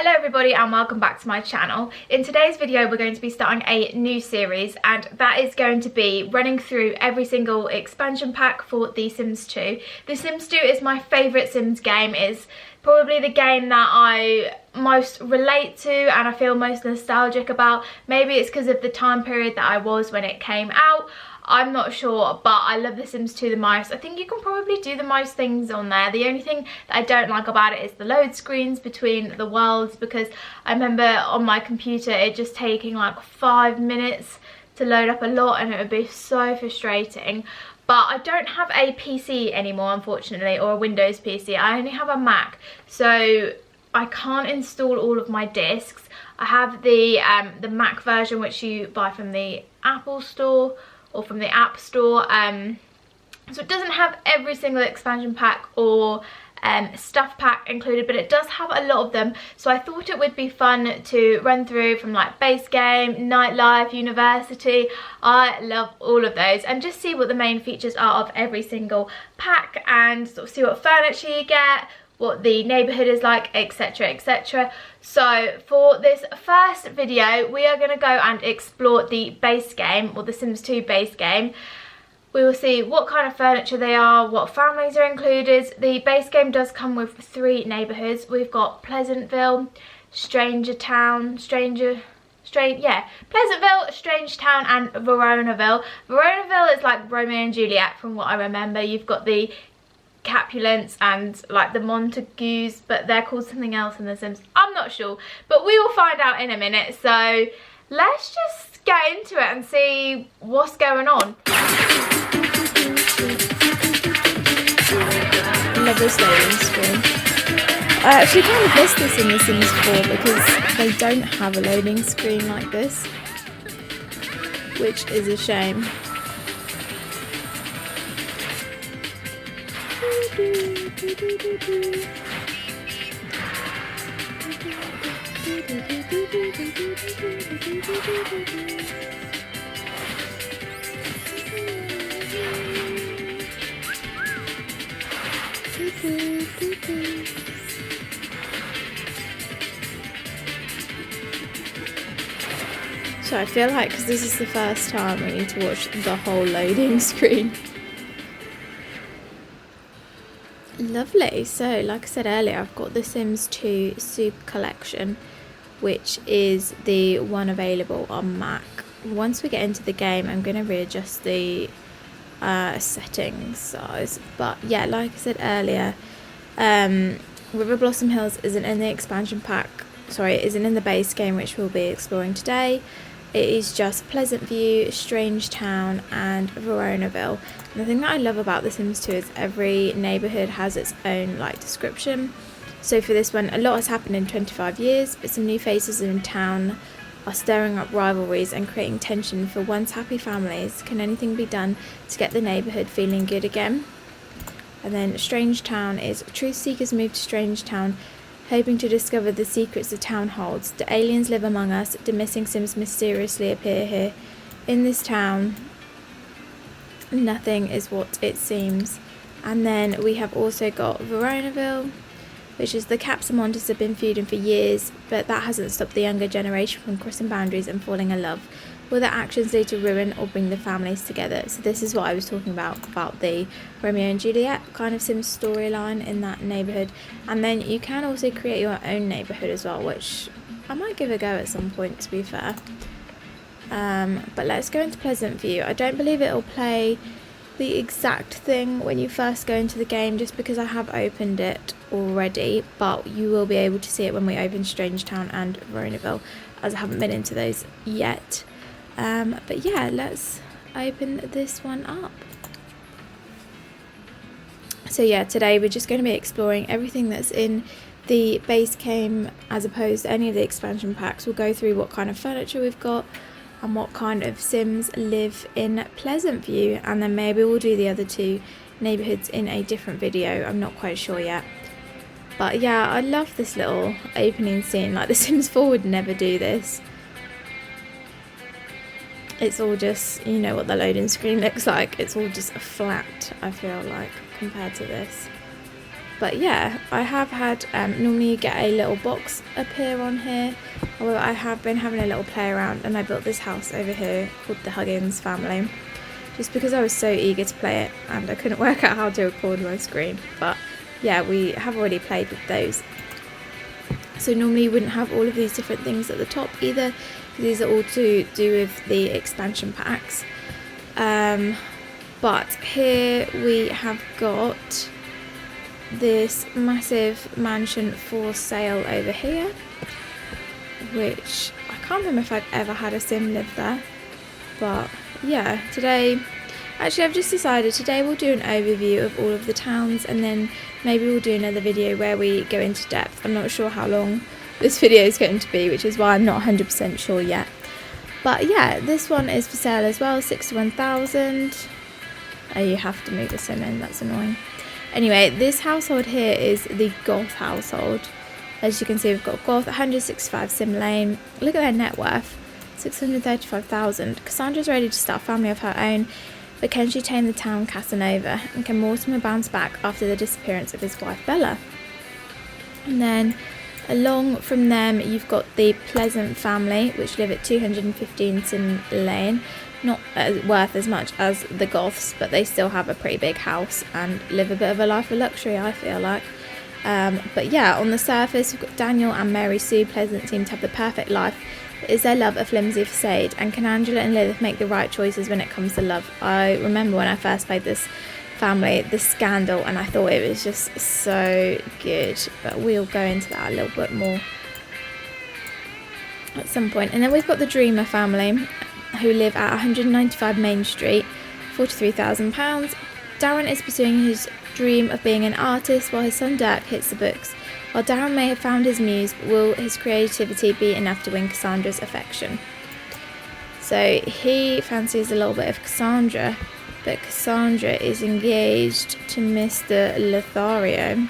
Hello everybody and welcome back to my channel. In today's video we're going to be starting a new series, and that is going to be running through every single expansion pack for The Sims 2. The Sims 2 is my favourite Sims game. It's probably the game that I most relate to and I feel most nostalgic about. Maybe it's because of the time period that I was when it came out. I'm not sure, but I love The Sims 2 the most. I think you can probably do the most things on there. The only thing that I don't like about it is the load screens between the worlds, because I remember on my computer it just taking like 5 minutes to load up a lot and it would be so frustrating. But I don't have a PC anymore, unfortunately, or a Windows PC. I only have a Mac, so I can't install all of my discs. I have the Mac version, which you buy from the Apple Store or from the App Store, so it doesn't have every single expansion pack or stuff pack included, but it does have a lot of them. So I thought it would be fun to run through from like Base Game, Nightlife, University. I love all of those, and just see what the main features are of every single pack, and sort of see what furniture you get, what the neighbourhood is like, etc, etc. So for this first video we are going to go and explore the base game, or the Sims 2 base game. We will see what kind of furniture they are, what families are included. The base game does come with 3 neighbourhoods. We've got Pleasantville, Strangetown, Pleasantville, Strangetown and Veronaville. Veronaville is like Romeo and Juliet from what I remember. You've got the Capulets and like the Montagues, but they're called something else in The Sims. I'm not sure, but we will find out in a minute. So let's just get into it and see what's going on. Love this loading screen. I actually kind of missed this in The Sims 4 because they don't have a loading screen like this, which is a shame. So I feel like, because this is the first time, we need to watch the whole loading screen. Lovely. So like I said earlier, I've got the Sims 2 Super Collection, which is the one available on Mac. Once we get into the game, I'm going to readjust the settings size. But yeah, like I said earlier, River Blossom Hills isn't in the expansion pack. Sorry, it isn't in the base game, which we'll be exploring today. It is just Pleasantview, Strangetown and Veronaville. And the thing that I love about The Sims 2 is every neighbourhood has its own like description. So for this one, a lot has happened in 25 years, but some new faces in town are stirring up rivalries and creating tension for once happy families. Can anything be done to get the neighbourhood feeling good again? And then Strangetown is truth seekers move to Strangetown, hoping to discover the secrets the town holds. Do aliens live among us? Do missing Sims mysteriously appear here? In this town, nothing is what it seems. And then we have also got Veronaville, which is the cats and monsters have been feuding for years, but that hasn't stopped the younger generation from crossing boundaries and falling in love. Will their actions lead to ruin or bring the families together? So this is what I was talking about the Romeo and Juliet kind of Sims storyline in that neighbourhood. And then you can also create your own neighbourhood as well, which I might give a go at some point, to be fair. But let's go into Pleasantview. I don't believe it'll play the exact thing when you first go into the game, just because I have opened it already, but you will be able to see it when we open Strangetown and Veronaville, as I haven't been into those yet. But yeah, let's open this one up. So yeah, today we're just going to be exploring everything that's in the base game as opposed to any of the expansion packs. We'll go through what kind of furniture we've got and what kind of Sims live in Pleasantview, and then maybe we'll do the other 2 neighbourhoods in a different video. I'm not quite sure yet. But yeah, I love this little opening scene. Like The Sims 4 would never do this. It's all just, you know what the loading screen looks like. It's all just flat, I feel like, compared to this. But yeah, I have had, normally you get a little box appear on here. However, I have been having a little play around, and I built this house over here called the Huggins family. Just because I was so eager to play it, and I couldn't work out how to record my screen. But yeah, we have already played with those. So normally you wouldn't have all of these different things at the top either, because these are all to do with the expansion packs. But here we have got this massive mansion for sale over here, which I can't remember if I've ever had a sim live there. But yeah, actually I've just decided today we'll do an overview of all of the towns, and then maybe we'll do another video where we go into depth. I'm not sure how long this video is going to be, which is why I'm not 100% sure yet. But yeah, this one is for sale as well, 61,000. Oh, you have to move the sim in, that's annoying. Anyway, this household here is the Goth household. As you can see, we've got Goth, 165 Sim Lane. Look at their net worth, 635,000. Cassandra's ready to start a family of her own, but can she tame the town Casanova? And can Mortimer bounce back after the disappearance of his wife Bella? And then along from them, you've got the Pleasant family, which live at 215 Sim Lane. Not worth as much as the Goths, but they still have a pretty big house and live a bit of a life of luxury, I feel like. But yeah, on the surface, we've got Daniel and Mary Sue Pleasant seem to have the perfect life. But is their love a flimsy facade? And can Angela and Lilith make the right choices when it comes to love? I remember when I first played this family, the scandal, and I thought it was just so good. But we'll go into that a little bit more at some point. And then we've got the Dreamer family, who live at 195 Main Street, £43,000. Darren is pursuing his dream of being an artist while his son Dirk hits the books. While Darren may have found his muse, will his creativity be enough to win Cassandra's affection? So he fancies a little bit of Cassandra, but Cassandra is engaged to Mr. Lothario,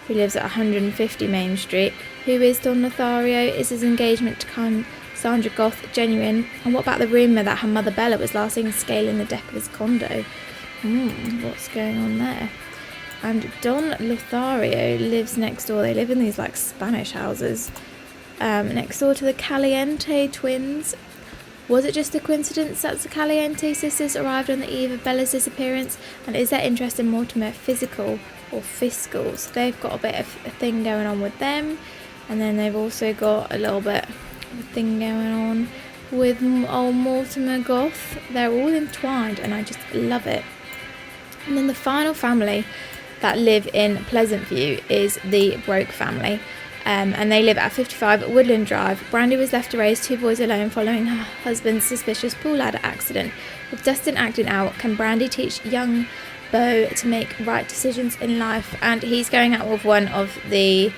who lives at 150 Main Street. Who is Don Lothario? Is his engagement to Cassandra Goth genuine? And what about the rumour that her mother Bella was last seen scaling the deck of his condo? What's going on there? And Don Lothario lives next door. They live in these like Spanish houses next door to the Caliente twins. Was it just a coincidence that the Caliente sisters arrived on the eve of Bella's disappearance? And is their interest in Mortimer physical or fiscal? So they've got a bit of a thing going on with them. And then they've also got a little bit of a thing going on with old Mortimer Goth. They're all entwined and I just love it. And then the final family that live in Pleasantview is the Broke family. And they live at 55 Woodland Drive. Brandy was left to raise two boys alone following her husband's suspicious pool ladder accident. With Dustin acting out, can Brandy teach young Beau to make right decisions in life? And he's going out with one of the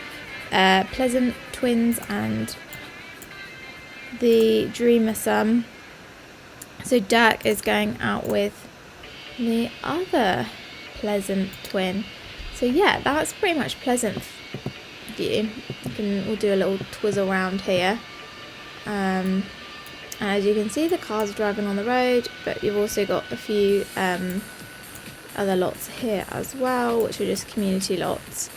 Pleasant twins and the Dreamer son. So Dirk is going out with the other Pleasant twin. So yeah, that's pretty much Pleasantview. We'll do a little twizzle around here. And as you can see, the cars are driving on the road, but you've also got a few other lots here as well, which are just community lots.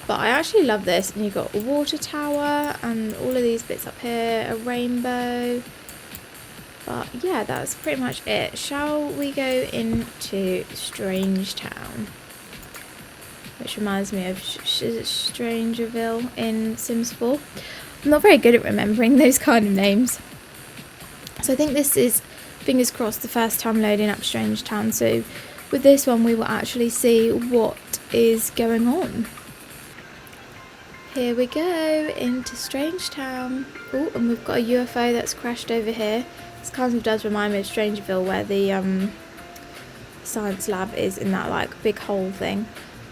But I actually love this. And you've got a water tower and all of these bits up here, a rainbow. But yeah, that's pretty much it. Shall we go into Strangetown? Which reminds me of Strangerville in Sims 4. I'm not very good at remembering those kind of names. So I think this is, fingers crossed, the first time loading up Strangetown. So with this one we will actually see what is going on. Here we go into Strangetown. Oh, and we've got a UFO that's crashed over here. This kind of does remind me of Strangerville, where the science lab is in that like big hole thing.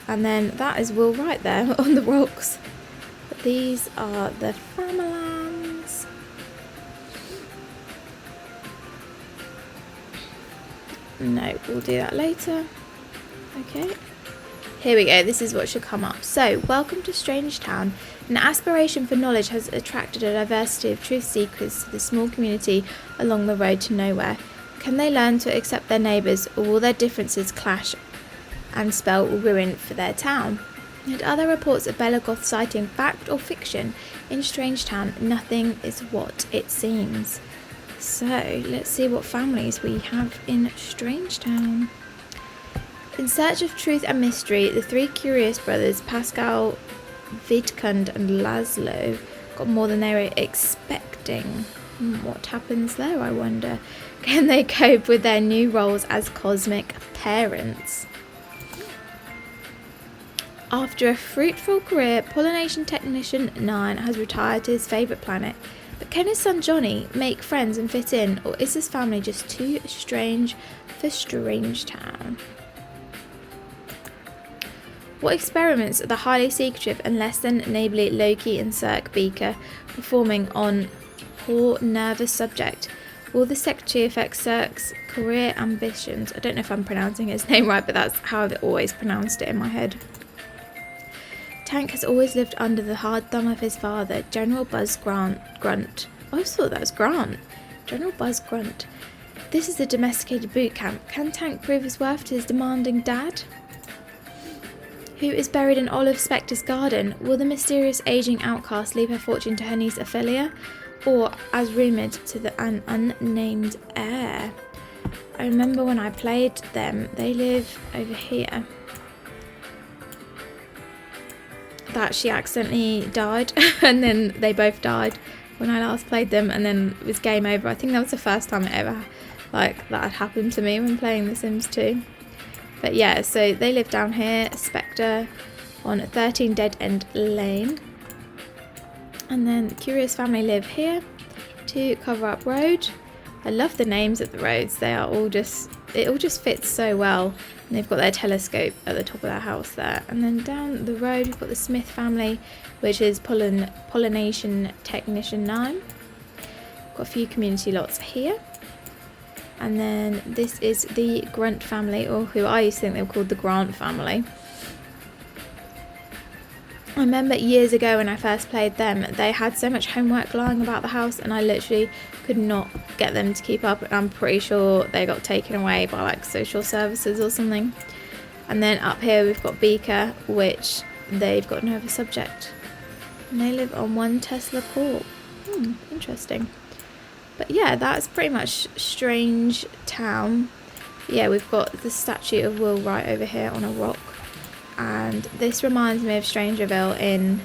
And then that is Will right there on the rocks. But these are the Famalands. No, we'll do that later. Okay. Here we go, this is what should come up. So, welcome to Strangetown. An aspiration for knowledge has attracted a diversity of truth seekers to the small community along the road to nowhere. Can they learn to accept their neighbours, or will their differences clash and spell ruin for their town? And other reports of Belagoth sighting fact or fiction in Strangetown, nothing is what it seems. So let's see what families we have in Strangetown. In search of truth and mystery, the three curious brothers, Pascal, Vidkund and Laszlo, got more than they were expecting. What happens there, I wonder? Can they cope with their new roles as cosmic parents? After a fruitful career, Pollination Technician 9 has retired to his favourite planet. But can his son Johnny make friends and fit in, or is his family just too strange for Strangetown? What experiments are the highly secretive and less than neighbourly Loki and Cirque Beaker performing on poor nervous subject? Will the secretary affect Cirque's career ambitions? I don't know if I'm pronouncing his name right, but that's how I've always pronounced it in my head. Tank has always lived under the hard thumb of his father, General Buzz Grunt. I always thought that was Grant. General Buzz Grunt. This is a domesticated boot camp. Can Tank prove his worth to his demanding dad? Who is buried in Olive Specter's garden? Will the mysterious aging outcast leave her fortune to her niece Ophelia, or, as rumoured, to an unnamed heir? I remember when I played them, they live over here. That she accidentally died, and then they both died when I last played them, and then it was game over. I think that was the first time it ever, that had happened to me when playing The Sims 2. But yeah, so they live down here, Spectre, on 13 Dead End Lane. And then the Curious family live here, 2 Cover Up Road. I love the names of the roads. They are all just, it all just fits so well. And they've got their telescope at the top of their house there. And then down the road, we've got the Smith family, which is Pollination Technician 9. Got a few community lots here. And then this is the Grunt family, or who I used to think they were called the Grant family. I remember years ago when I first played them, they had so much homework lying about the house, and I literally could not get them to keep up. I'm pretty sure they got taken away by social services or something. And then up here we've got Beaker, which they've got no other subject. And they live on 1 Tesla Court. Interesting. But yeah, that's pretty much Strangetown. Yeah, we've got the statue of Will right over here on a rock. And this reminds me of Strangerville in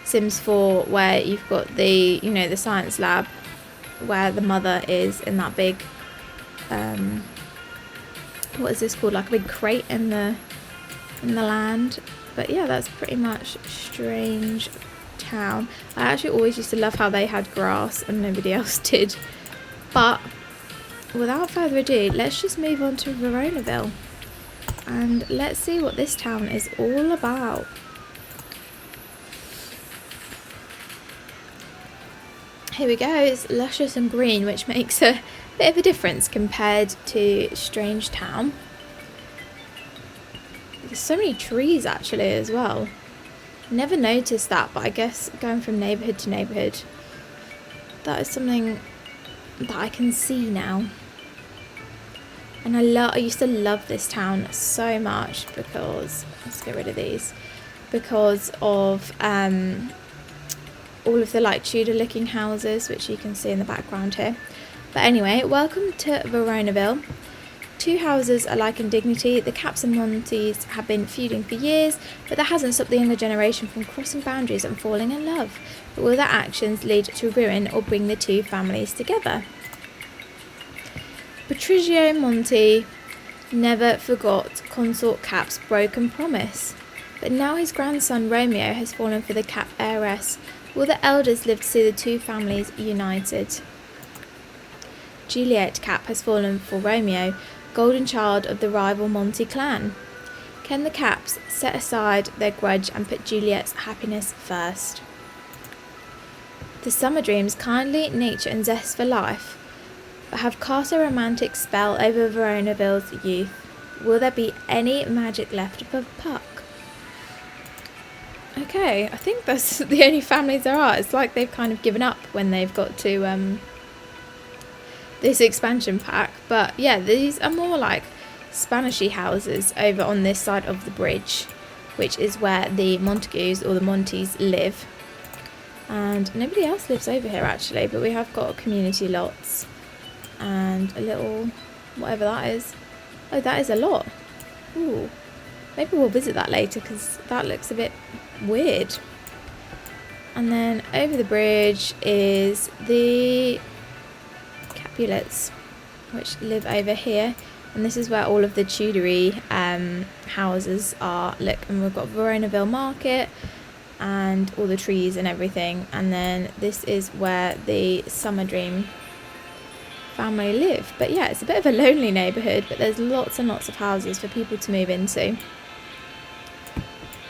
Sims 4, where you've got the, the science lab where the mother is in that big, what is this called? Like a big crate in the land. But yeah, that's pretty much Strangetown. I actually always used to love how they had grass and nobody else did. But without further ado, let's just move on to Veronaville. And let's see what this town is all about. Here we go, it's luscious and green, which makes a bit of a difference compared to Strangetown. There's so many trees actually as well. Never noticed that, but I guess going from neighbourhood to neighbourhood, that is something that I can see now. And I used to love this town so much because, let's get rid of these, because of all of the Tudor looking houses, which you can see in the background here. But anyway, welcome to Veronaville. 2 houses alike in dignity. The Caps and Monties have been feuding for years, but that hasn't stopped the younger generation from crossing boundaries and falling in love. But will their actions lead to ruin or bring the 2 families together? Patricio Monti never forgot Consort Cap's broken promise, but now his grandson Romeo has fallen for the Cap heiress. Will the elders live to see the 2 families united? Juliet Cap has fallen for Romeo, golden child of the rival Monty clan. Can the Caps set aside their grudge and put Juliet's happiness first? The summer dreams, kindly nature and zest for life have cast a romantic spell over Veronaville's youth. Will there be any magic left for Puck? Okay, I think that's the only families there are. It's like they've kind of given up when they've got to this expansion pack. But yeah, these are more like Spanishy houses over on this side of the bridge. which is where the Montagues or the Monties live. And nobody else lives over here actually, but we have got community lots and a little whatever that is. Oh, that is a lot. Ooh, maybe we'll visit that later because that looks a bit weird. And then over the bridge is the Capulets, which live over here. And this is where all of the Tudory houses are. Look, and we've got Veronaville Market and all the trees and everything. And then this is where the Summer Dream family live. But yeah, it's a bit of a lonely neighbourhood, but there's lots and lots of houses for people to move into.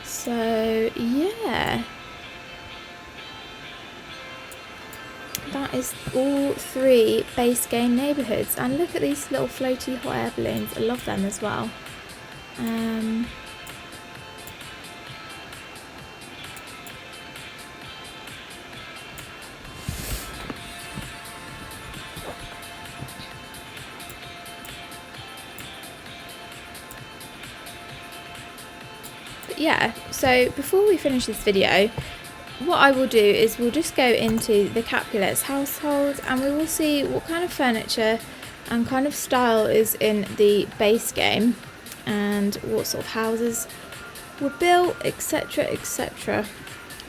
So yeah, that is all 3 base game neighbourhoods. And look at these little floaty hot air balloons. I love them as well. But yeah, so before we finish this video, what I will do is we'll just go into the Capulets household and we will see what kind of furniture and kind of style is in the base game and what sort of houses were built, etc, etc,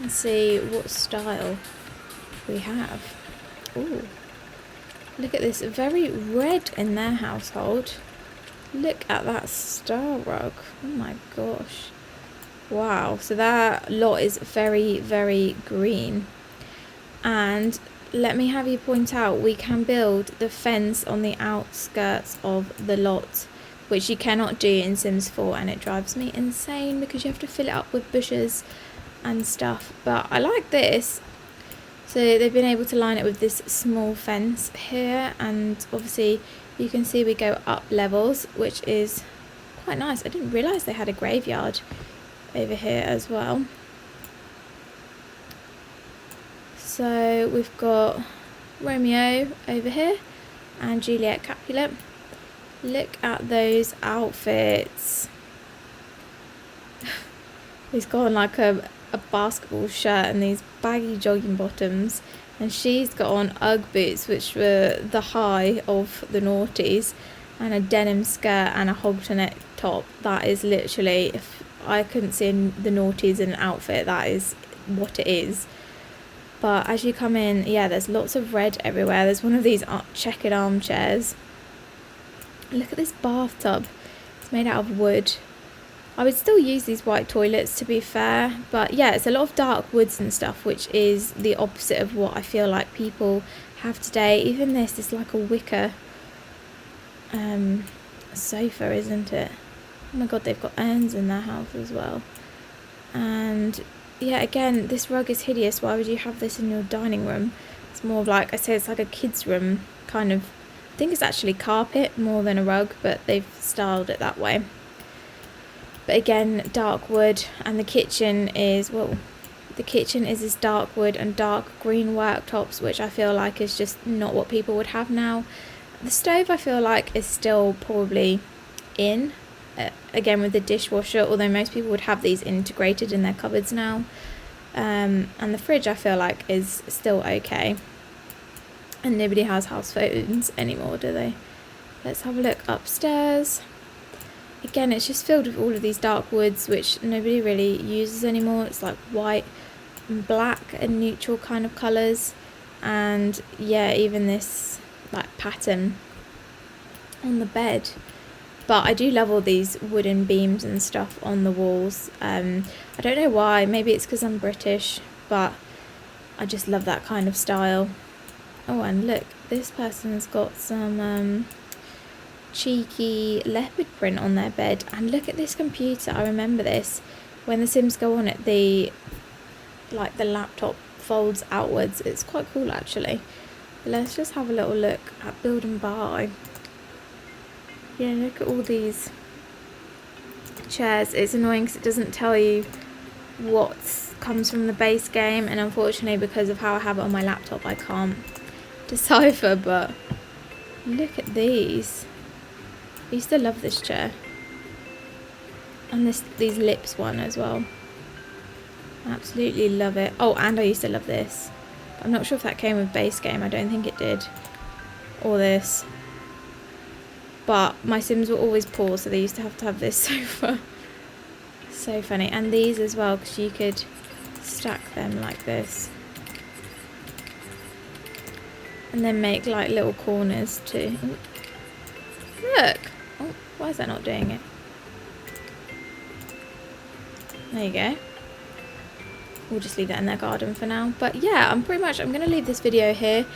and see what style we have. Ooh, look at this, very red in their household. Look at that star rug. Oh my gosh. Wow, so that lot is very, very green. And let me have you point out, we can build the fence on the outskirts of the lot, which you cannot do in Sims 4, and it drives me insane because you have to fill it up with bushes and stuff. But I like this. So they've been able to line it with this small fence here, and obviously you can see we go up levels, which is quite nice. I didn't realise they had a graveyard over here as well. So we've got Romeo over here and Juliet Capulet. Look at those outfits. He's got on like a basketball shirt and these baggy jogging bottoms, and she's got on Ugg boots, which were the high of the noughties, and a denim skirt and a hogtie neck top. That is literally, if I couldn't see the noughties in an outfit, that is what it is. But as you come in, yeah, there's lots of red everywhere. There's one of these checkered armchairs. Look at this bathtub. It's made out of wood. I would still use these white toilets, to be fair, but yeah, it's a lot of dark woods and stuff, which is the opposite of what I feel like people have today. Even this is like a wicker sofa, isn't it? Oh my god, they've got urns in their house as well. And yeah, again, this rug is hideous. Why would you have this in your dining room? It's more of like, I say, it's like a kid's room kind of. I think it's actually carpet more than a rug, but they've styled it that way. But again, dark wood, and the kitchen is, well, the kitchen is this dark wood and dark green worktops, which I feel like is just not what people would have now. The stove, I feel like, is still probably in, again with the dishwasher, although most people would have these integrated in their cupboards now. And the fridge, I feel like, is still okay. And nobody has house phones anymore, do they? Let's have a look upstairs. Again, it's just filled with all of these dark woods, which nobody really uses anymore. It's like white and black and neutral kind of colours. And yeah, even this like pattern on the bed. But I do love all these wooden beams and stuff on the walls. I don't know why. Maybe it's because I'm British, but I just love that kind of style. Oh, and look, this person's got some cheeky leopard print on their bed. And look at this computer. I remember this. When the Sims go on it, the laptop folds outwards. It's quite cool, actually. But let's just have a little look at build and buy. Yeah, look at all these chairs. It's annoying because it doesn't tell you what comes from the base game, and unfortunately because of how I have it on my laptop I can't decipher. But look at these. I used to love this chair. And these lips one as well. Absolutely love it. Oh, and I used to love this. I'm not sure if that came with base game. I don't think it did. Or this. But my Sims were always poor, so they used to have this sofa. So funny. And these as well, because you could stack them like this. And then make like little corners too. Ooh. Look! Oh, why is that not doing it? There you go. We'll just leave that in their garden for now. But yeah, I'm going to leave this video here,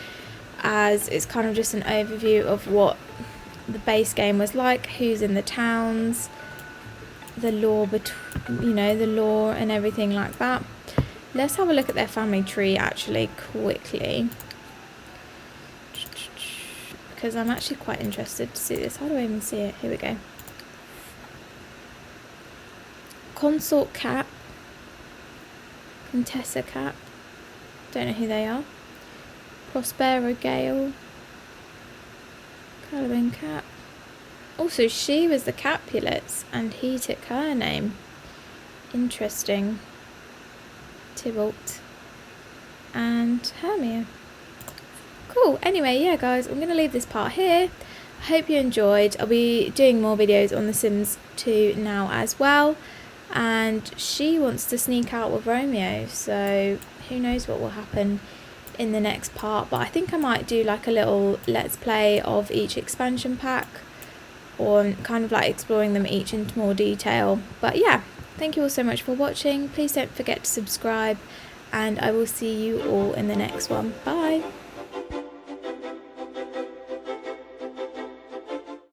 as it's kind of just an overview of what the base game was like, who's in the towns, the lore the lore and everything like that. Let's have a look at their family tree actually quickly, because I'm actually quite interested to see this. How do I even see it? Here we go. Consort Cap, Contessa Cap, don't know who they are. Prospero Gale, Caliban Cap. Also, she was the Capulets and he took her name. Interesting. Tybalt and Hermia. Cool. Anyway, yeah guys, I'm going to leave this part here. I hope you enjoyed. I'll be doing more videos on The Sims 2 now as well. And she wants to sneak out with Romeo, so who knows what will happen in the next part. But I think I might do like a little let's play of each expansion pack, or kind of like exploring them each in more detail. But yeah, thank you all so much for watching. Please don't forget to subscribe, and I will see you all in the next one. Bye.